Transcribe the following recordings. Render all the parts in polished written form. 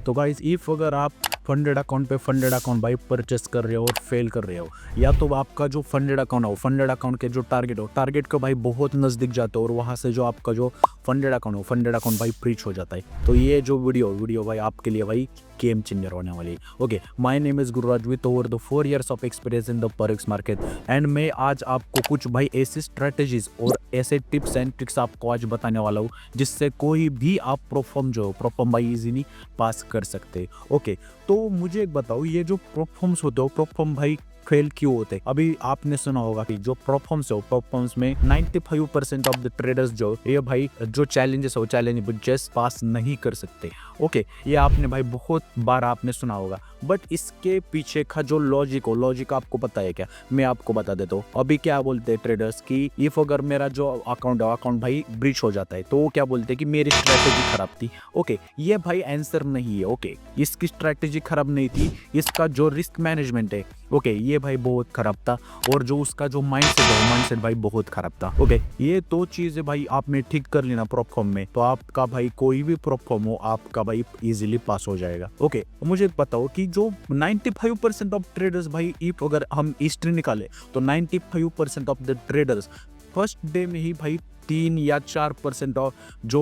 तो guys if अगर आप फंडेड अकाउंट पे फंडेड अकाउंट भाई परचेस कर रहे हो और फेल कर रहे हो, या तो आपका जो फंडेड अकाउंट हो, फंडेड अकाउंट के जो टारगेट को भाई बहुत नज़दीक जाते हो और वहाँ से जो आपका जो फंडेड अकाउंट भाई ब्रीच हो जाता है, तो ये जो वीडियो भाई आपके लिए भाई गेम चेंजर होने वाली है। Okay, my name is Gururaj with over the 4 years of experience in the forex market and मैं आज आपको कुछ भाई ऐसी स्ट्रेटेजीज और ऐसे टिप्स एंड ट्रिक्स आपको आज बताने वाला हूँ जिससे कोई भी आप प्रोफॉर्म भाई इजीली पास कर सकते। ओके, तो मुझे एक बताओ, ये जो प्रोफॉर्म्स होते हो, प्रोफॉर्म भाई फेल क्यों होते हैं? अभी आपने सुना होगा कि जो परफॉर्म्स में 95% ऑफ द ट्रेडर्स जो ये भाई जो चैलेंजेस पास नहीं कर सकते। ओके, ये आपने भाई बहुत बार आपने सुना होगा, बट इसके पीछे का जो लॉजिक आपको पता है क्या? मैं आपको बता देता हूँ। अभी क्या बोलते हैं ट्रेडर्स की, इफ अगर मेरा जो अकाउंट भाई ब्रीच हो जाता है तो वो क्या बोलते हैं कि मेरी स्ट्रेटेजी खराब थी। ओके, ये भाई आंसर नहीं है। ओके, इसकी स्ट्रेटेजी खराब नहीं थी, इसका जो रिस्क मैनेजमेंट है, ओके, ये भाई बहुत खराब था, और जो उसका जो माइंडसेट भाई बहुत खराब था। ओके, ये दो चीजें भाई आपने ठीक कर लेना प्रोफॉर्म में, तो आपका भाई कोई भी प्रोफॉर्म हो आपका भाई इजीली पास हो जाएगा। ओके, मुझे बताओ कि जो 95% ऑफ ट्रेडर्स भाई, इफ अगर हम हिस्ट्री निकाले तो 95% of the traders first day में ही भाई 3 या 4% ऑफ जो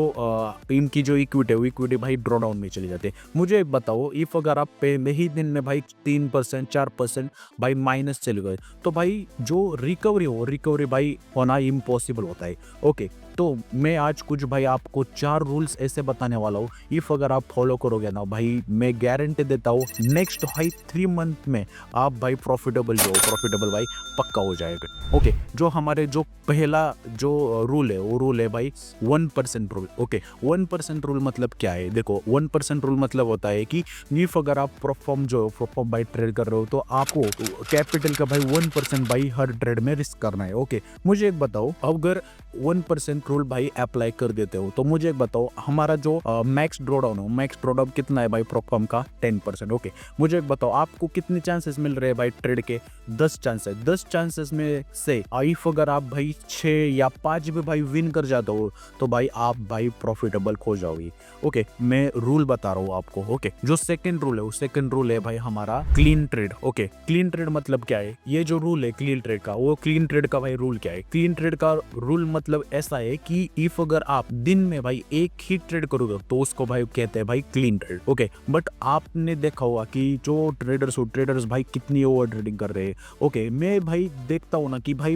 इनकी जो इक्विटी भाई ड्रॉ डाउन में चली जाती है। मुझे बताओ, इफ अगर आप पहले ही दिन में भाई 3% 4% भाई माइनस चले गए, तो भाई जो रिकवरी भाई होना इम्पॉसिबल होता है। ओके, तो मैं आज कुछ भाई आपको 4 रूल्स ऐसे बताने वाला हूँ, इफ अगर आप फॉलो करोगे ना भाई, मैं गारंटी देता हूँ नेक्स्ट भाई 3 मंथ में आप भाई प्रॉफिटेबल भाई पक्का हो जाएगा। ओके, जो हमारे जो पहला जो रूल है वो रूल है भाई 1% रूल। ओके, 1% रूल मतलब क्या है? देखो, 1% रूल मतलब होता है कि इफ अगर आप प्रोफॉर्म बाई ट्रेड कर रहे हो तो आपको कैपिटल का भाई 1% भाई हर ट्रेड में रिस्क करना है। ओके, मुझे एक बताओ, अगर 1% रूल भाई अप्लाई कर देते हो तो मुझे एक बताओ, हमारा जो मैक्स ड्रॉडाउन कितना है भाई प्रोफॉर्म का? 10%। ओके, मुझे एक बताओ, आपको कितने चांसेस मिल रहे हैं भाई ट्रेड के? 10 चांसेस में से इफ अगर आप भाई 6 या 5 भी भाई विन कर जाते हो तो भाई आप भाई प्रॉफिटेबल हो जाओगे। ओके, मैं रूल बता रहा हूँ आपको। ओके, जो सेकंड रूल है भाई हमारा clean trade. Okay, clean trade मतलब क्या है? ये जो रूल है क्लीन ट्रेड का, वो क्लीन ट्रेड का भाई रूल क्या है? क्लीन ट्रेड का रूल मतलब ऐसा है कि इफ अगर आप दिन में भाई एक ही ट्रेड करोगे तो उसको भाई कहते हैं भाई क्लीन ट्रेड। ओके, बट आपने देखा होगा कि जो ट्रेडर्स भाई कितनी ओवर ट्रेडिंग कर रहे हैं। ओके, मैं भाई देखता हूँ ना कि भाई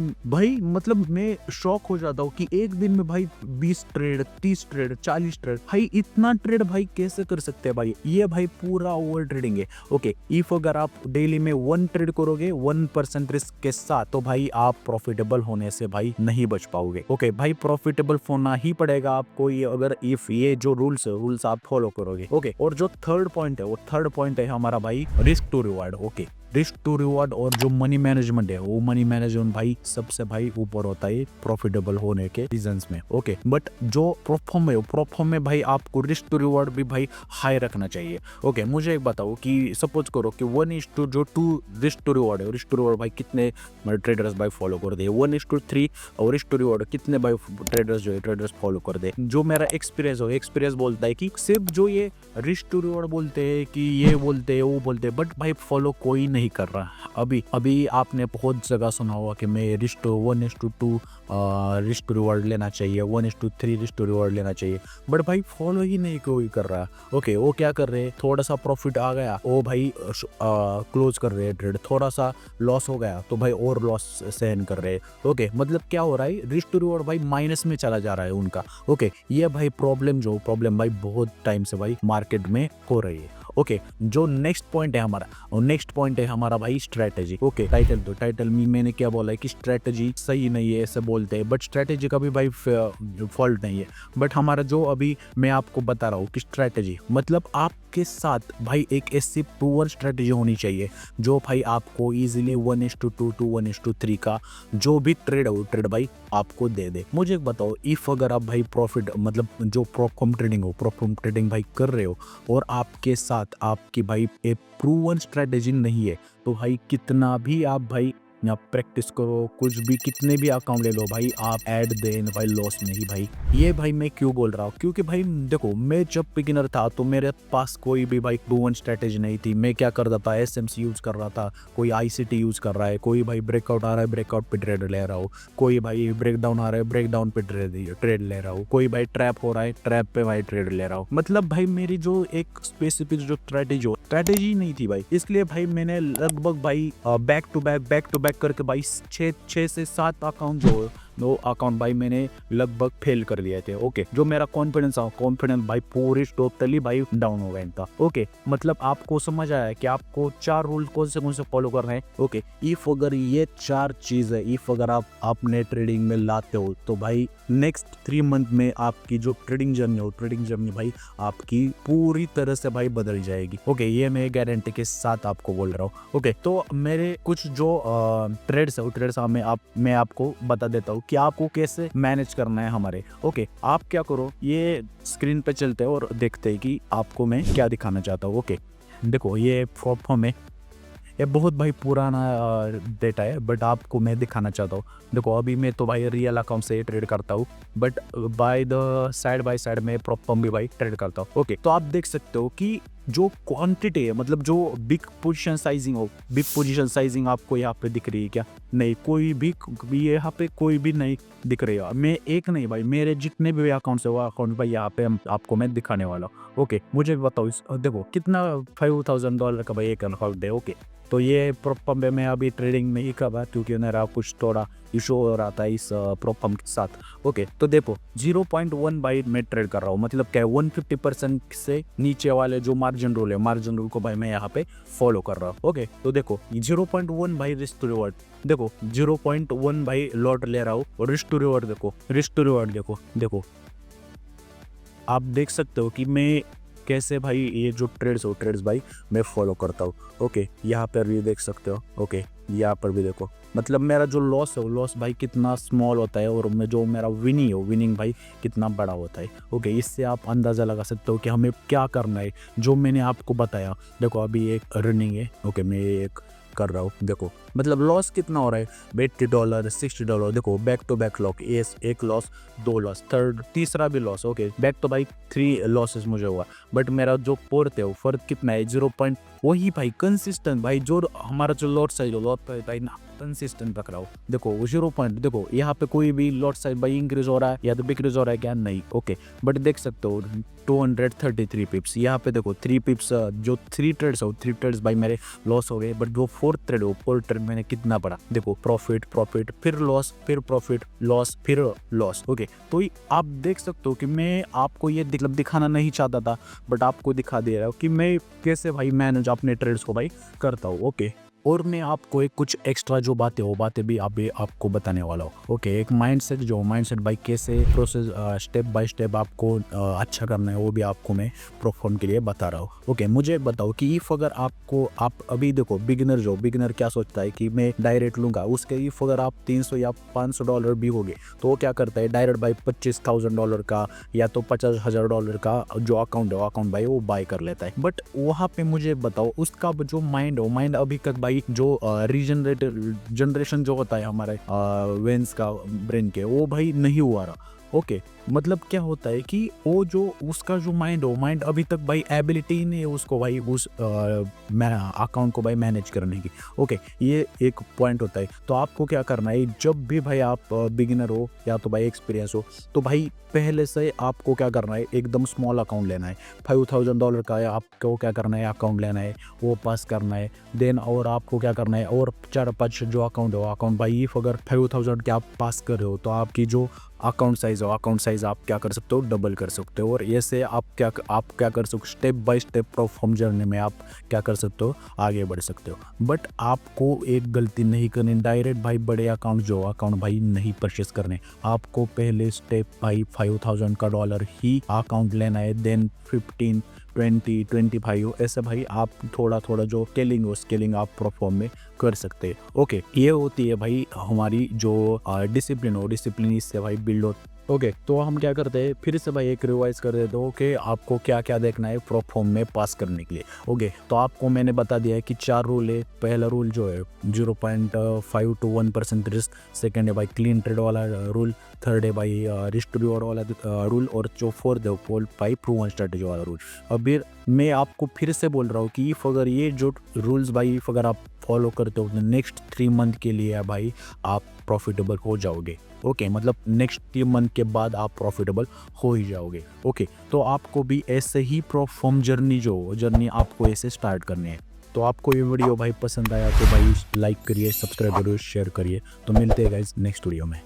मतलब मैं शॉक हो जाता हूँ कि एक दिन में भाई 20 ट्रेड, 30 ट्रेड, 40 ट्रेड, भाई इतना ट्रेड भाई कैसे कर सकते हैं भाई? ये भाई पूरा ओवर ट्रेडिंग है। ओके, इफ अगर आप डेली में 1 ट्रेड करोगे 1% रिस्क के साथ, तो भाई आप प्रॉफिटेबल होने से भाई नहीं बच पाओगे। ओके, भाई प्रॉफिटेबल होना ही पड़ेगा आपको, ये अगर इफ ये जो रूल्स आप फॉलो करोगे। ओके, और जो थर्ड पॉइंट है हमारा भाई risk to reward. Okay, risk to reward और जो मनी मैनेजमेंट है, वो मनी मैनेजमेंट भाई सबसे भाई ऊपर होता है प्रॉफिटेबल होने के रीजंस में। ओके, बट जो प्रोफॉर्म में भाई आपको रिस्क टू रिवॉर्ड भी भाई हाई रखना चाहिए। ओके, मुझे एक बताओ कि सपोज करो कि 1:2 रिस्क टू रिवॉर्ड है, रिस्क टू रिवॉर्ड भाई कितने ट्रेडर्स भाई फॉलो कर दे? 1:3 और रिस्क टू रिवॉर्ड कितने भाई ट्रेडर्स फॉलो कर दे? जो मेरा एक्सपीरियंस बोलता है कि सिर्फ जो ये रिस्क टू रिवॉर्ड बोलते हैं कि ये बोलते हैं वो बोलते हैं, बट भाई फॉलो कोई नहीं कर रहा। अभी आपने बहुत जगह सुना होगा कि मैं 1:2 रिस्क टू रिवॉर्ड लेना चाहिए, 1:3 रिस्क टू रिवॉर्ड लेना चाहिए, बट भाई फॉलो ही नहीं कोई कर रहा। ओके, वो क्या कर रहे हैं, थोड़ा सा प्रॉफिट आ गया वो भाई क्लोज कर रहे हैं ट्रेड, थोड़ा सा लॉस हो गया तो भाई और लॉस सहन कर रहे हैं। ओके, मतलब क्या हो रहा है, रिस्क टू रिवॉर्ड भाई माइनस में चला जा रहा है उनका। ओके, ये भाई प्रॉब्लम भाई बहुत टाइम से भाई मार्केट में हो रही है। ओके, जो नेक्स्ट पॉइंट है हमारा भाई स्ट्रेटेजी। ओके, टाइटल में मैंने क्या बोला है कि स्ट्रेटेजी सही नहीं है ऐसे बोलते हैं, बट स्ट्रेटेजी का भी भाई फॉल्ट नहीं है। बट हमारा जो अभी मैं आपको बता रहा हूँ कि स्ट्रेटेजी मतलब आपके साथ भाई एक ऐसी प्रूवन स्ट्रेटेजी होनी चाहिए जो भाई आपको इजीली 1:2 to 1:3 का जो भी ट्रेड भाई आपको दे दे। मुझे बताओ, इफ अगर आप भाई प्रॉफिट मतलब जो प्रॉफिट ट्रेडिंग भाई कर रहे हो और आपके साथ आपकी भाई एक प्रूवन स्ट्रेटेजी नहीं है, तो भाई कितना भी आप भाई या प्रैक्टिस करो, कुछ भी कितने भी अकाउंट ले लो भाई, आप एट द एंड भाई लॉस नहीं भाई। ये भाई मैं क्यों बोल रहा हूँ, क्योंकि भाई देखो मैं जब बिगिनर था तो मेरे पास कोई भी भाई प्रूवन स्ट्रेटेजी नहीं थी। मैं क्या करता था, एसएमसी यूज कर रहा था, कोई आईसीटी यूज कर रहा है, कोई भाई ब्रेकआउट आ रहा है ब्रेकआउट पे ट्रेड ले रहा हूँ, कोई भाई ब्रेकडाउन आ रहा है ब्रेकडाउन पे ट्रेड ले रहा हूँ, कोई भाई ट्रैप हो रहा है ट्रैप पे भाई ट्रेड ले रहा हूँ। मतलब भाई मेरी जो एक स्पेसिफिक जो स्ट्रेटेजी नहीं थी भाई, इसलिए भाई मैंने लगभग भाई बैक टू बैक करके भाई 6 से 7 अकाउंट जो नो अकाउंट भाई मैंने लगभग फेल कर दिए थे। ओके, जो मेरा कॉन्फिडेंस भाई पूरी टोटली भाई डाउन हो गया था। ओके, मतलब आपको समझ आया कि आपको 4 रूल कौन से फॉलो करना है। ओके, इफ अगर ये 4 चीज है, इफ अगर आप अपने ट्रेडिंग में लाते हो तो भाई नेक्स्ट 3 मंथ में आपकी जो ट्रेडिंग जर्नी भाई आपकी पूरी तरह से भाई बदल जाएगी। ओके, ये मैं गारंटी के साथ आपको बोल रहा हूँ। ओके, तो मेरे कुछ जो ट्रेड्स है मैं आपको बता देता हूँ कि आपको कैसे मैनेज करना है हमारे। ओके, आप क्या करो, ये स्क्रीन पे चलते हैं और देखते हैं कि आपको मैं क्या दिखाना चाहता हूँ। ओके, देखो ये प्लेटफॉर्म है, ये बहुत भाई पुराना डेटा है, बट आपको मैं दिखाना चाहता हूँ। देखो अभी मैं तो भाई रियल अकाउंट से ट्रेड करता हूँ, बट बाय साइड में प्रॉपर भी भाई ट्रेड करता हूँ। ओके, तो आप देख सकते हो कि जो क्वांटिटी है, मतलब जो बिग पोजीशन साइजिंग आपको यहाँ पे दिख रही है क्या? नहीं, कोई भी यहाँ पे कोई भी नहीं दिख रही है। मैं एक नहीं भाई, मेरे जितने भी अकाउंट्स है वो अकाउंट भाई यहाँ पे आपको मैं दिखाने वाला हूँ। ओके, मुझे बताओ देखो कितना $5,000 का भाई एक अकाउंट है। ओके, तो ये प्रोपम पे मैं अभी ट्रेडिंग में ही कर रहा, क्योंकि मेरा कुछ थोड़ा इशू हो रहा था इस प्रोपम के साथ। ओके, तो देखो 0.1 बाई मैं ट्रेड कर रहा हूँ, मतलब क्या 150% से नीचे वाले जो मार्जिन रूल को भाई मैं यहाँ पे फॉलो कर रहा हूँ। ओके, तो देखो 0.1 भाई रिस्क टू रिवॉर्ड, देखो 0.1 भाई लॉट ले रहा हूँ, और रिस्क टू रिवॉर्ड देखो आप देख सकते हो कि मैं कैसे भाई ये जो ट्रेड्स भाई मैं फॉलो करता हूँ। ओके, यहाँ पर भी देख सकते हो। ओके, यहाँ पर भी देखो, मतलब मेरा जो लॉस है वो लॉस भाई कितना स्मॉल होता है, और मैं जो मेरा विनिंग भाई कितना बड़ा होता है। ओके, इससे आप अंदाज़ा लगा सकते हो कि हमें क्या करना है, जो मैंने आपको बताया। देखो अभी एक रनिंग है। ओके, मैं एक कर रहा हूँ, देखो मतलब लॉस कितना हो रहा है, $80 $60। देखो बैक टू बैक लॉक, एक लॉस, 2 लॉस, तीसरा भी लॉस। ओके, बैक तो भाई 3 लॉसेस मुझे हुआ, बट मेरा जो फोर्थ है वो फर्क कितना है 0. वही भाई कंसिस्टेंट भाई, जो हमारा जो लॉट साइज भाई ना कंसिस्टेंट रख रहा हूँ। देखो 0. देखो यहाँ पे कोई भी लॉट साइज भाई इंक्रीज हो रहा है या तो डिक्रीज हो रहा है क्या? नहीं। ओके, बट देख सकते हो 233 पिप्स, यहाँ पे देखो 3 पिप्स, जो 3 ट्रेड्स भाई मेरे लॉस हो गए, बट जो फोर्थ ट्रेड मैंने कितना पड़ा, देखो प्रॉफिट फिर लॉस, फिर प्रॉफिट लॉस, फिर लॉस। ओके, तो आप देख सकते हो कि मैं आपको ये दिखाना नहीं चाहता था, बट आपको दिखा दे रहा हूँ कि मैं कैसे भाई मैनेज अपने ट्रेड्स को भाई करता हूँ। ओके, और मैं आपको एक कुछ एक्स्ट्रा जो बातें भी आपको बताने वाला हूँ। ओके, एक माइंडसेट भाई कैसे प्रोसेस स्टेप बाय स्टेप आपको अच्छा करना है, वो भी आपको मैं परफॉर्म के लिए बता रहा हूँ। ओके, मुझे बताओ कि इफ अगर आप अभी देखो बिगिनर क्या सोचता है कि मैं डायरेक्ट लूंगा, उसके इफ अगर आप $300 या $500 भी होगे तो वो क्या करता है, डायरेक्ट भाई $25,000 का या तो $50,000 का जो अकाउंट भाई वो बाय कर लेता है। बट वहाँ पे मुझे बताओ उसका जो माइंड अभी तक भाई जो जनरेशन जो होता है हमारे वेन्स का ब्रेन के, वो भाई नहीं हुआ रहा। ओके, मतलब क्या होता है कि वो जो उसका जो माइंड अभी तक भाई एबिलिटी नहीं है उसको भाई उस अकाउंट को भाई मैनेज करने की। ओके, ये एक पॉइंट होता है। तो आपको क्या करना है, जब भी भाई आप बिगिनर हो या तो भाई एक्सपीरियंस हो, तो भाई पहले से आपको क्या करना है, एकदम स्मॉल अकाउंट लेना है। $5,000 का है, आपको क्या करना है, अकाउंट लेना है, वो पास करना है। देन और आपको क्या करना है, और 4-5 जो अकाउंट हो अकाउंट भाई, इफ अगर 5,000 के आप पास कर रहे हो तो आपकी जो अकाउंट साइज आप क्या कर सकते हो, डबल कर सकते हो। और ऐसे आप क्या कर सकते हो, step by step perform journey में आप क्या कर सकते हो, आगे बढ़ सकते हो। बट आपको एक गलती नहीं करनी, डायरेक्ट भाई बड़े अकाउंट भाई नहीं परचेस करने। आपको पहले स्टेप भाई $5,000 का ही अकाउंट लेना है, देन 15, 20, 25 ऐसे भाई आप थोड़ा जो स्केलिंग आप परफॉर्म में कर सकते हैं। ओके, ये होती है भाई हमारी जो डिसिप्लिन इससे भाई बिल्ड ओके, तो हम क्या करते हैं, फिर से भाई एक रिवाइज कर देते हो कि आपको क्या क्या देखना है प्रो फॉर्म में पास करने के लिए। ओके, तो आपको मैंने बता दिया है कि 4 रूल है। पहला रूल जो है 0.5 to 1% रिस्क, सेकंड है भाई क्लीन ट्रेड वाला रूल, थर्ड है भाई रिस्क रिवॉर्ड वाला रूल, और जो फोर्थ है वो भाई प्रूवन स्ट्रेटेजी वाला रूल। अभी मैं आपको फिर से बोल रहा हूँ कि अगर ये जो रूल्स भाई अगर आप फॉलो करते हो नेक्स्ट 3 मंथ के लिए भाई आप प्रॉफिटेबल हो जाओगे। ओके, मतलब नेक्स्ट 3 मंथ के बाद आप प्रॉफिटेबल हो ही जाओगे। ओके, तो आपको भी ऐसे ही प्रोफॉर्म जर्नी आपको ऐसे स्टार्ट करनी है। तो आपको ये वीडियो भाई पसंद आया तो भाई लाइक करिए, सब्सक्राइब करिए, शेयर करिए। तो मिलते हैं गाइस नेक्स्ट वीडियो में।